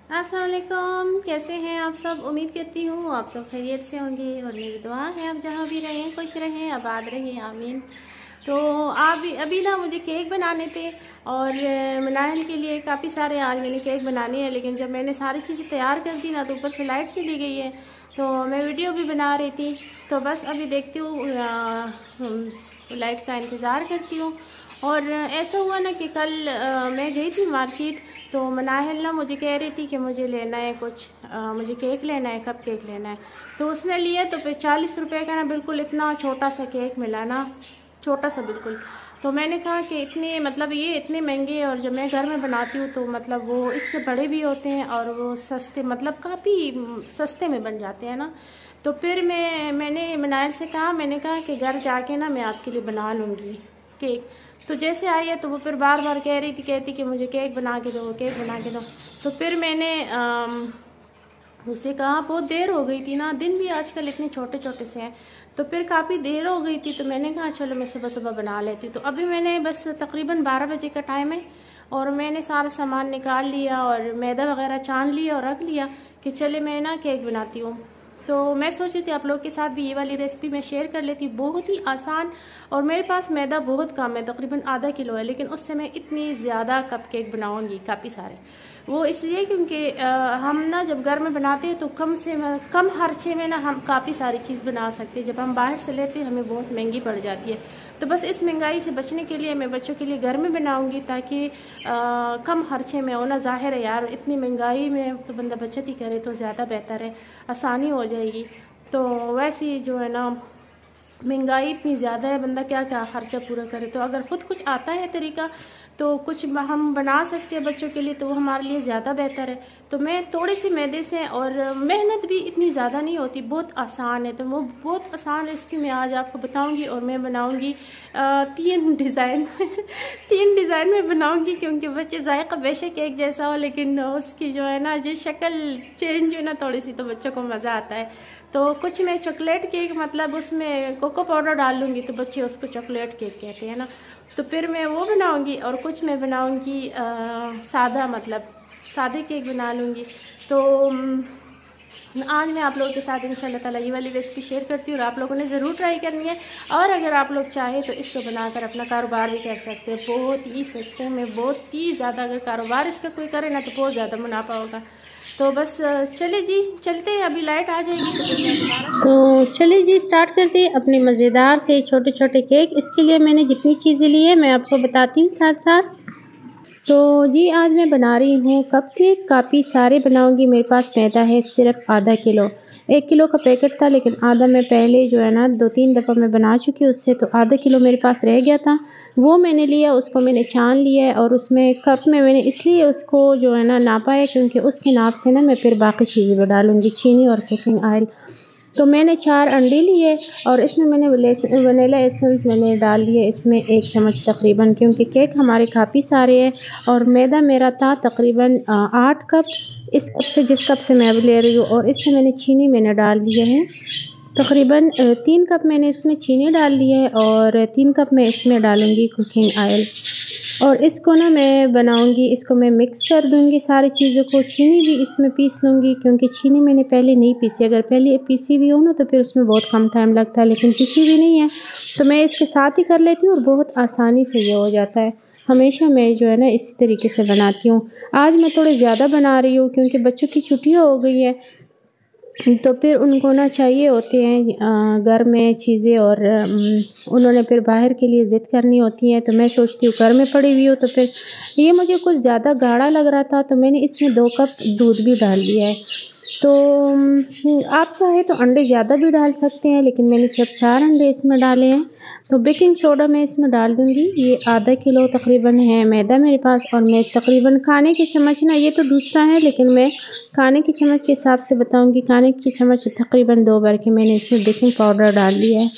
अस्सलाम वालेकुम, कैसे हैं आप सब। उम्मीद करती हूँ आप सब खैरियत से होंगे और मेरी दुआ है आप जहाँ भी रहें खुश रहें आबाद रहें, आमीन। तो आप अभी ना मुझे केक बनाने थे और मनाहल के लिए काफ़ी सारे आज मैंने केक बनाने हैं, लेकिन जब मैंने सारी चीज़ें तैयार कर दी ना तो ऊपर से लाइट चली गई है। तो मैं वीडियो भी बना रही थी, तो बस अभी देखती हूँ लाइट का इंतज़ार करती हूँ। और ऐसा हुआ ना कि कल मैं गई थी मार्केट, तो मनाहिल ना मुझे कह रही थी कि मुझे लेना है कुछ, मुझे केक लेना है, कप केक लेना है। तो उसने लिया तो फिर 40 रुपए का ना बिल्कुल इतना छोटा सा केक मिला ना, छोटा सा बिल्कुल। तो मैंने कहा कि इतने मतलब ये इतने महंगे, और जब मैं घर में बनाती हूँ तो मतलब वो इससे बड़े भी होते हैं और वो सस्ते, मतलब काफ़ी सस्ते में बन जाते हैं ना। तो फिर मैंने मनाहिल से कहा, मैंने कहा कि घर जाके ना मैं आपके लिए बना लूँगी केक। तो जैसे आई है तो वो फिर बार बार कहती कि मुझे केक बना के दो, केक बना के दो। तो फिर मैंने उसे कहा, बहुत देर हो गई थी ना, दिन भी आजकल इतने छोटे छोटे से हैं, तो फिर काफ़ी देर हो गई थी। तो मैंने कहा चलो मैं सुबह सुबह बना लेती। तो अभी मैंने बस तकरीबन 12 बजे का टाइम है और मैंने सारा सामान निकाल लिया और मैदा वगैरह छान लिया और रख लिया कि चले मैं ना केक बनाती हूँ। तो मैं सोच रही थी आप लोग के साथ भी ये वाली रेसिपी मैं शेयर कर लेती, बहुत ही आसान। और मेरे पास मैदा बहुत कम है, तकरीबन आधा किलो है, लेकिन उससे मैं इतनी ज़्यादा कप केक बनाऊंगी, काफ़ी सारे। वो इसलिए क्योंकि हम ना जब घर में बनाते हैं तो कम खर्चे में ना हम काफ़ी सारी चीज़ बना सकते हैं। जब हम बाहर से लेते हैं हमें बहुत महंगी पड़ जाती है। तो बस इस महंगाई से बचने के लिए मैं बच्चों के लिए घर में बनाऊंगी, ताकि कम खर्चे में हो ना। ज़ाहिर है यार, इतनी महंगाई में तो बंदा बचत ही करे तो ज़्यादा बेहतर है, आसानी हो जाएगी। तो वैसे ही जो है ना, महंगाई इतनी ज़्यादा है, बंदा क्या क्या खर्चा पूरा करे। तो अगर खुद कुछ आता है तरीका तो कुछ हम बना सकते हैं बच्चों के लिए, तो वो हमारे लिए ज़्यादा बेहतर है। तो मैं थोड़े से मैदे से, और मेहनत भी इतनी ज़्यादा नहीं होती, बहुत आसान है। तो वो बहुत आसान रेसिपी मैं आज आपको बताऊंगी और मैं बनाऊंगी 3 डिज़ाइन 3 डिज़ाइन में बनाऊंगी, क्योंकि बच्चे जायका बेशक एक जैसा हो, लेकिन उसकी जो है ना जो शक्ल चेंज हो ना थोड़ी सी, तो बच्चों को मज़ा आता है। तो कुछ मैं चॉकलेट केक, मतलब उसमें कोको पाउडर डाल लूँगी तो बच्चे उसको चॉकलेट केक कहते हैं ना, तो फिर मैं वो बनाऊँगी। और कुछ मैं बनाऊँगी सादा, मतलब सादे केक बना लूँगी। तो आज मैं आप लोगों के साथ इंशाल्लाह ताला ये वाली रेसिपी शेयर करती हूँ और आप लोगों ने ज़रूर ट्राई करनी है। और अगर आप लोग चाहें तो इसको बनाकर अपना कारोबार भी कर सकते हैं, बहुत ही सस्ते में, बहुत ही ज़्यादा। अगर कारोबार इसका कोई करे ना तो बहुत ज़्यादा मुनाफा होगा। तो बस चले जी, चलते हैं, अभी लाइट आ जाएगी तो फिर मैं दोबारा। तो चले जी, स्टार्ट करते हैं अपने मज़ेदार से छोटे छोटे केक। इसके लिए मैंने जितनी चीज़ें ली है मैं आपको बताती हूँ साथ साथ। तो जी आज मैं बना रही हूँ कप केक, काफ़ी सारे बनाऊंगी। मेरे पास मैदा है सिर्फ आधा किलो, 1 किलो का पैकेट था, लेकिन आधा मैं पहले जो है ना 2-3 दफ़ा मैं बना चुकी हूँ उससे, तो आधा किलो मेरे पास रह गया था। वो मैंने लिया, उसको मैंने छान लिया है और उसमें कप में मैंने इसलिए उसको जो है ना नापा है, क्योंकि उसके नाप से ना मैं फिर बाकी चीज़ें डालूँगी, चीनी और कुकिंग ऑयल। तो मैंने 4 अंडे लिए और इसमें मैंने वनीला एसेंस मैंने डाल दिए इसमें 1 चम्मच तकरीबन, क्योंकि केक हमारे काफ़ी सारे हैं। और मैदा मेरा था तकरीबन 8 कप, इस कप से, जिस कप से मैं अब ले रही हूँ। और इससे मैंने चीनी मैंने डाल दिया है तकरीबन 3 कप मैंने इसमें चीनी डाल दी है, और 3 कप मैं इसमें डालूँगी कुकिंग ऑयल। और इसको ना मैं बनाऊँगी, इसको मैं मिक्स कर दूँगी सारी चीज़ों को। चीनी भी इसमें पीस लूँगी, क्योंकि चीनी मैंने पहले नहीं पीसी। अगर पहले पीसी भी हो ना तो फिर उसमें बहुत कम टाइम लगता है, लेकिन पीसी भी नहीं है तो मैं इसके साथ ही कर लेती हूँ और बहुत आसानी से ये हो जाता है। हमेशा मैं जो है ना इसी तरीके से बनाती हूँ। आज मैं थोड़े ज़्यादा बना रही हूँ क्योंकि बच्चों की छुट्टियाँ हो गई है, तो फिर उनको ना चाहिए होते हैं घर में चीज़ें, और उन्होंने फिर बाहर के लिए ज़िद करनी होती है। तो मैं सोचती हूँ घर में पड़ी हुई हो, तो फिर ये मुझे कुछ ज़्यादा गाढ़ा लग रहा था तो मैंने इसमें 2 कप दूध भी डाल दिया है। तो आप चाहे तो अंडे ज़्यादा भी डाल सकते हैं, लेकिन मैंने सिर्फ 4 अंडे इसमें डाले हैं। तो बेकिंग सोडा मैं इसमें डाल दूँगी, ये आधा किलो तकरीबन है मैदा मेरे पास। और मैं तकरीबन खाने के चम्मच ना, ये तो दूसरा है लेकिन मैं खाने के चम्मच के हिसाब से बताऊँगी, खाने के चम्मच तकरीबन 2 भर के मैंने इसमें बेकिंग पाउडर डाल दिया है।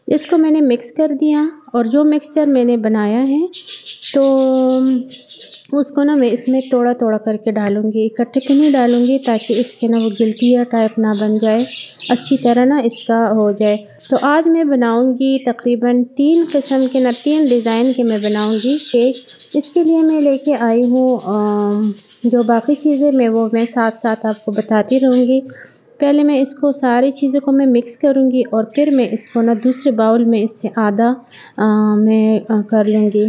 इसको मैंने मिक्स कर दिया, और जो मिक्सचर मैंने बनाया है तो उसको ना मैं इसमें थोड़ा थोड़ा करके डालूँगी, इकट्ठे तो नहीं डालूँगी ताकि इसके ना वो गिल्टिया टाइप ना बन जाए, अच्छी तरह ना इसका हो जाए। तो आज मैं बनाऊँगी तकरीबन 3 किस्म के ना 3 डिज़ाइन के मैं बनाऊँगी केक। इसके लिए मैं लेके आई हूँ जो बाकी चीज़ें मैं साथ-साथ आपको बताती रहूँगी। पहले मैं इसको सारी चीज़ों को मैं मिक्स करूँगी और फिर मैं इसको ना दूसरे बाउल में इससे आधा मैं कर लूँगी।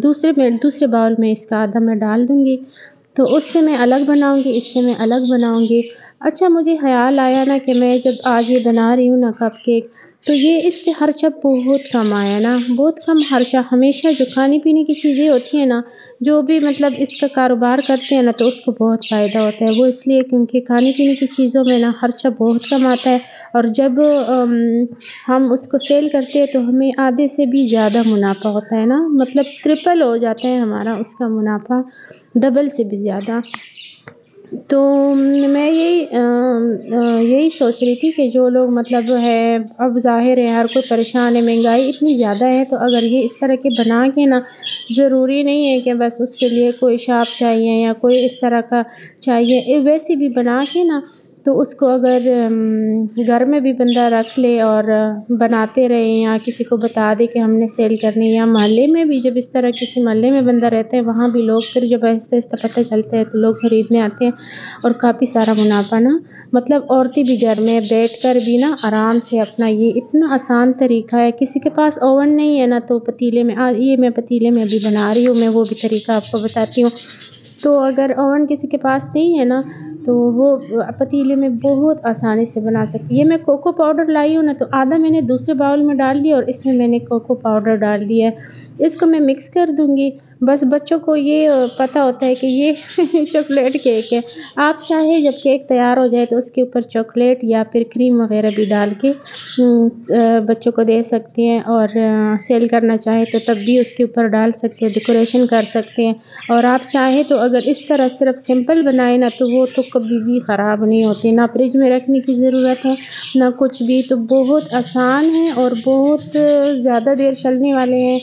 दूसरे बाउल में इसका आधा मैं डाल दूँगी, तो उससे मैं अलग बनाऊँगी, इससे मैं अलग बनाऊँगी। अच्छा मुझे ख़याल आया ना कि मैं जब आज ये बना रही हूँ ना कपकेक, तो ये इससे खर्चा बहुत कम आया ना, बहुत कम खर्चा। हमेशा जो खाने-पीने की चीज़ें होती हैं ना, जो भी मतलब इसका कारोबार करते हैं ना, तो उसको बहुत फ़ायदा होता है। वो इसलिए क्योंकि खाने-पीने की चीज़ों में ना खर्चा बहुत कम आता है और जब हम उसको सेल करते हैं तो हमें आधे से भी ज़्यादा मुनाफ़ा होता है ना, मतलब ट्रिपल हो जाता है हमारा उसका मुनाफ़ा, डबल से भी ज़्यादा। तो मैं यही सोच रही थी कि जो लोग मतलब है, अब ज़ाहिर है हर कोई परेशान है, महंगाई इतनी ज़्यादा है, तो अगर ये इस तरह के बना के ना, ज़रूरी नहीं है कि बस उसके लिए कोई शॉप चाहिए या कोई इस तरह का चाहिए, वैसे भी बना के ना, तो उसको अगर घर में भी बंदा रख ले और बनाते रहे या किसी को बता दे कि हमने सेल करनी है, या मोहल्ले में भी जब इस तरह किसी मोहल्ले में बंदा रहता है, वहाँ भी लोग फिर जब आहिस्ता-आहिस्ता पता चलता है तो लोग खरीदने आते हैं और काफ़ी सारा मुनाफ़ा ना, मतलब औरतें भी घर में बैठकर भी ना आराम से अपना, ये इतना आसान तरीका है। किसी के पास ओवन नहीं है ना, तो पतीले में ये मैं पतीले में अभी बना रही हूँ, मैं वो भी तरीका आपको बताती हूँ। तो अगर ओवन किसी के पास नहीं है ना, तो वो पतीले में बहुत आसानी से बना सकती है। ये मैं कोको पाउडर लाई हूँ ना, तो आधा मैंने दूसरे बाउल में डाल दिया और इसमें मैंने कोको पाउडर डाल दिया है। इसको मैं मिक्स कर दूँगी। बस बच्चों को ये पता होता है कि ये चॉकलेट केक है। आप चाहे जब केक तैयार हो जाए तो उसके ऊपर चॉकलेट या फिर क्रीम वग़ैरह भी डाल के बच्चों को दे सकते हैं और सेल करना चाहें तो तब भी उसके ऊपर डाल सकते हैं, डेकोरेशन कर सकते हैं। और आप चाहें तो अगर इस तरह सिर्फ़ सिंपल बनाएँ ना, तो वो तो कभी भी ख़राब नहीं होते, ना फ्रिज में रखने की ज़रूरत है, ना कुछ भी। तो बहुत आसान है और बहुत ज़्यादा देर चलने वाले हैं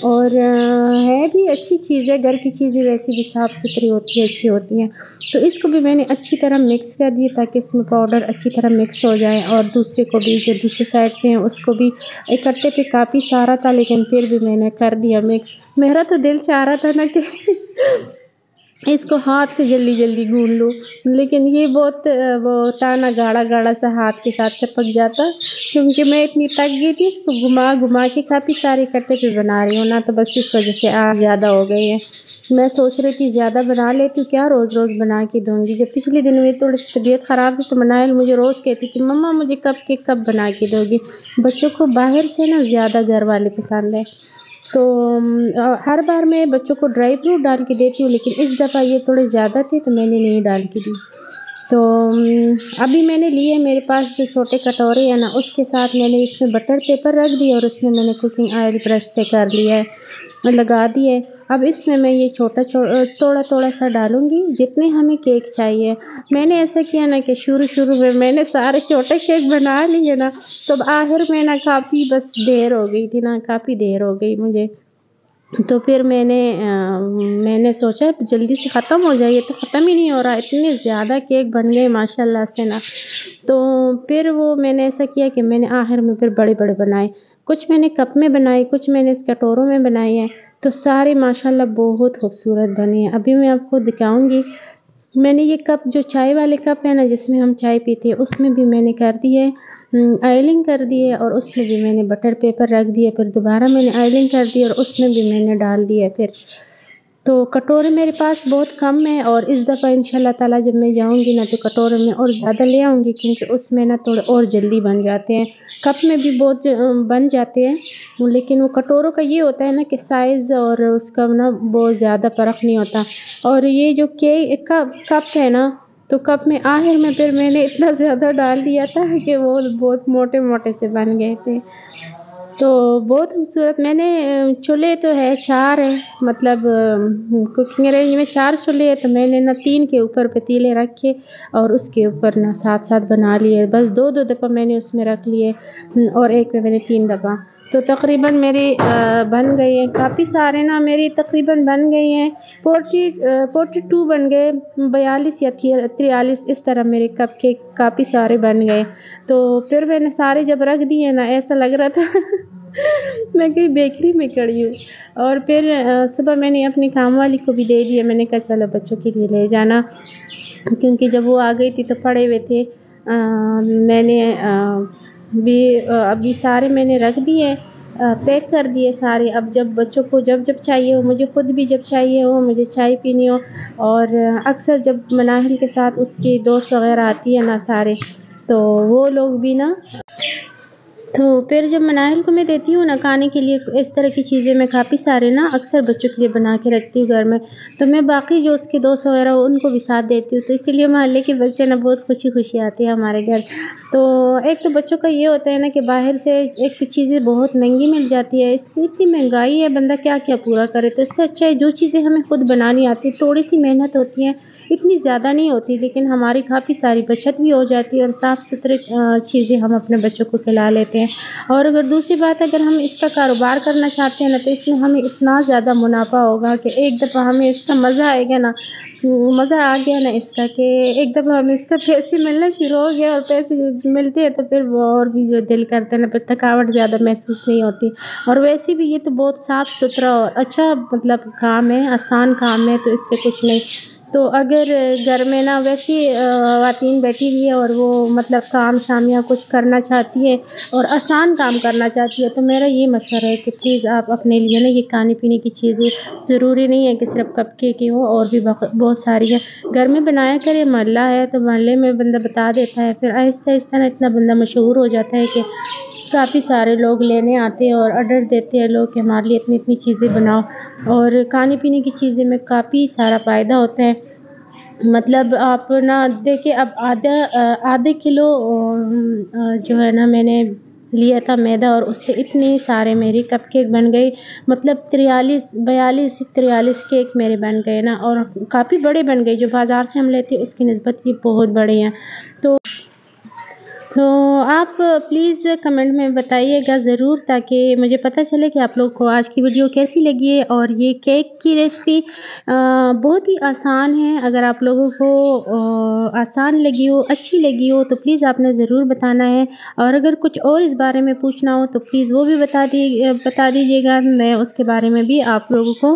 और है भी अच्छी चीज़ है। घर की चीज़ें वैसे भी साफ़-सुथरी होती है, अच्छी होती हैं। तो इसको भी मैंने अच्छी तरह मिक्स कर दिया ताकि इसमें पाउडर अच्छी तरह मिक्स हो जाए और दूसरे को भी जो दूसरी साइड पे है उसको भी, इकट्ठे पे काफ़ी सारा था लेकिन फिर भी मैंने कर दिया मिक्स। मेरा तो दिल चाह रहा था ना कि इसको हाथ से जल्दी-जल्दी गूँध लूँ, लेकिन ये बहुत वो था ना, गाढ़ा-गाढ़ा सा हाथ के साथ चिपक जाता, क्योंकि मैं इतनी थक गई थी इसको घुमा-घुमा के, काफ़ी सारे इकट्ठे पे बना रही हूँ ना, तो बस इस वज़ह से आज ज़्यादा हो गई है। मैं सोच रही थी ज़्यादा बना लेती हूँ, क्या रोज़-रोज़ बना के दूँगी। जब पिछले दिन मेरी थोड़ी-सी तबीयत ख़राब थी तो मनाइल मुझे रोज़ कहती थी, मम्मा मुझे कप केक कब बना के दोगी? बच्चों को बाहर से ना ज़्यादा घर वाले पसंद है। तो हर बार मैं बच्चों को ड्राई फ्रूट डाल के देती हूँ, लेकिन इस दफ़ा ये थोड़े ज़्यादा थे तो मैंने नहीं डाल के दी। तो अभी मैंने लिए मेरे पास जो छोटे कटोरे हैं ना, उसके साथ मैंने इसमें बटर पेपर रख दिया और उसमें मैंने कुकिंग ऑयल ब्रश से कर लिया है और लगा दिए। अब इसमें मैं ये थोड़ा-थोड़ा सा डालूँगी, जितने हमें केक चाहिए। मैंने ऐसा किया ना कि शुरू-शुरू में मैंने सारे छोटे केक बना लिए ना, तो आखिर में ना काफ़ी बस देर हो गई थी ना, काफ़ी देर हो गई मुझे। तो फिर मैंने सोचा जल्दी से ख़त्म हो जाए, ये तो ख़त्म ही नहीं हो रहा, इतने ज़्यादा केक बन गए माशाल्लाह से ना। तो फिर वो मैंने ऐसा किया कि मैंने आखिर में फिर बड़े-बड़े बनाए। कुछ मैंने कप में बनाए, कुछ मैंने इस कटोरों में बनाए हैं, तो सारे माशाल्लाह बहुत खूबसूरत बने हैं। अभी मैं आपको दिखाऊँगी। मैंने ये कप, जो चाय वाले कप है ना जिसमें हम चाय पीते हैं, उसमें भी मैंने कर दिए ऑयलिंग कर दिए और उसमें भी मैंने बटर पेपर रख दिए, फिर दोबारा मैंने ऑयलिंग कर दी और उसमें भी मैंने डाल दिया फिर। तो कटोरे मेरे पास बहुत कम है और इस दफ़ा इंशाल्लाह ताला जब मैं जाऊँगी ना, तो कटोरे में और ज़्यादा ले आऊँगी, क्योंकि उसमें ना थोड़े और जल्दी बन जाते हैं। कप में भी बहुत बन जाते हैं, लेकिन वो कटोरों का ये होता है ना कि साइज़ और उसका ना बहुत ज़्यादा फ़र्क नहीं होता। और ये जो कप है ना, तो कप में आखिर में फिर मैंने इतना ज़्यादा डाल दिया था कि वो बहुत मोटे-मोटे से बन गए थे। तो बहुत खूबसूरत। मैंने चूल्हे तो है 4 है, मतलब कुकिंग रेंज में 4 चूल्हे हैं, तो मैंने ना 3 के ऊपर पतीले रखे और उसके ऊपर ना साथ-साथ बना लिए। बस 2-2 दफ़ा मैंने उसमें रख लिए और एक में मैंने 3 दफ़ा। तो तकरीबन मेरी बन गई हैं काफ़ी सारे ना, मेरी तकरीबन बन गई हैं 42 बन गए, 42 या 43 इस तरह मेरे कप केक काफ़ी सारे बन गए। तो फिर मैंने सारे जब रख दिए ना, ऐसा लग रहा था मैं कहीं बेकरी में खड़ी हूँ। और फिर सुबह मैंने अपनी काम वाली को भी दे दिए, मैंने कहा चलो बच्चों के लिए ले जाना, क्योंकि जब वो आ गई थी तो पड़े हुए थे। मैंने अभी सारे मैंने रख दिए, पैक कर दिए सारे। अब जब बच्चों को जब जब चाहिए हो, मुझे ख़ुद भी जब चाहिए हो, मुझे चाय पीनी हो, और अक्सर जब मनाहिल के साथ उसकी दोस्त वग़ैरह आती है ना सारे, तो वो लोग भी ना, तो फिर जब मनाहिल को मैं देती हूँ ना खाने के लिए, इस तरह की चीज़ें मैं काफ़ी सारे ना अक्सर बच्चों के लिए बना के रखती हूँ घर में। तो मैं बाकी जो उसके दोस्त वगैरह हो उनको भी साथ देती हूँ, तो इसीलिए मोहल्ले के बच्चे ना बहुत खुशी आते हैं हमारे घर। तो एक तो बच्चों का ये होता है ना कि बाहर से एक तो चीज़ें बहुत महंगी मिल जाती है, इसलिए इतनी महंगाई है, बंदा क्या क्या पूरा करे। तो इससे अच्छा है जो चीज़ें हमें खुद बनानी आती, थोड़ी सी मेहनत होती है, इतनी ज़्यादा नहीं होती, लेकिन हमारी काफ़ी सारी बचत भी हो जाती है, और साफ़ सुथरे चीज़ें हम अपने बच्चों को खिला लेते हैं। और अगर दूसरी बात, अगर हम इसका कारोबार करना चाहते हैं ना, तो इसमें हमें इतना ज़्यादा मुनाफ़ा होगा कि एक दफ़ा हमें इसका मज़ा आएगा ना, मज़ा आ गया ना इसका, कि एक दफ़ा हमें इसका पैसे मिलना शुरू हो गया, और पैसे मिलते हैं तो फिर वो और भी जो दिल करता है ना, फिर थकावट ज़्यादा महसूस नहीं होती। और वैसे भी ये तो बहुत साफ़ सुथरा और अच्छा मतलब काम है, आसान काम है, तो इससे कुछ नहीं। तो अगर घर में ना वैसी ख़वातीन बैठी हुई है और वो मतलब काम शाम या कुछ करना चाहती है और आसान काम करना चाहती है, तो मेरा ये मशवरा है कि प्लीज़ आप अपने लिए ना ये खाने पीने की चीज़ें, ज़रूरी नहीं है कि सिर्फ कप केक ही हो, और भी बहुत सारी है, घर में बनाया करें। मोहल्ला है तो मोहल्ले में बंदा बता देता है, फिर आहिस्ता आहिस्ता ना इतना बंदा मशहूर हो जाता है कि काफ़ी सारे लोग लेने आते हैं और ऑर्डर देते हैं लोग कि हमारे लिए इतनी इतनी चीज़ें बनाओ। और खाने पीने की चीज़ें में काफ़ी सारा फ़ायदा होता है। मतलब आप ना देखिए, अब आधे किलो जो है ना मैंने लिया था मैदा, और उससे इतने सारे मेरे कपकेक बन गए, मतलब 43 केक मेरे बन गए ना, और काफ़ी बड़े बन गए, जो बाज़ार से हम लेते हैं उसकी निस्बत ये बहुत बड़े हैं। तो आप प्लीज़ कमेंट में बताइएगा ज़रूर, ताकि मुझे पता चले कि आप लोग को आज की वीडियो कैसी लगी है। और ये केक की रेसिपी बहुत ही आसान है, अगर आप लोगों को आसान लगी हो, अच्छी लगी हो, तो प्लीज़ आपने ज़रूर बताना है। और अगर कुछ और इस बारे में पूछना हो तो प्लीज़ वो भी बता दीजिएगा, मैं उसके बारे में भी आप लोगों को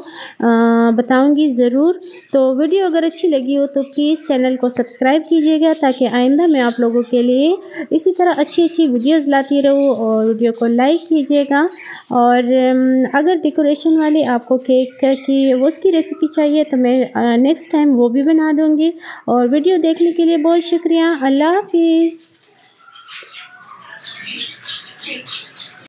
बताऊँगी ज़रूर। तो वीडियो अगर अच्छी लगी हो तो प्लीज़ चैनल को सब्सक्राइब कीजिएगा, ताकि आइंदा मैं आप लोगों के लिए इसी तरह अच्छी वीडियोज़ लाती रहूँ। और वीडियो को लाइक कीजिएगा। और अगर डेकोरेशन वाली आपको केक की उसकी रेसिपी चाहिए तो मैं नेक्स्ट टाइम वो भी बना दूँगी। और वीडियो देखने के लिए बहुत शुक्रिया। अल्लाह हाफ़िज़।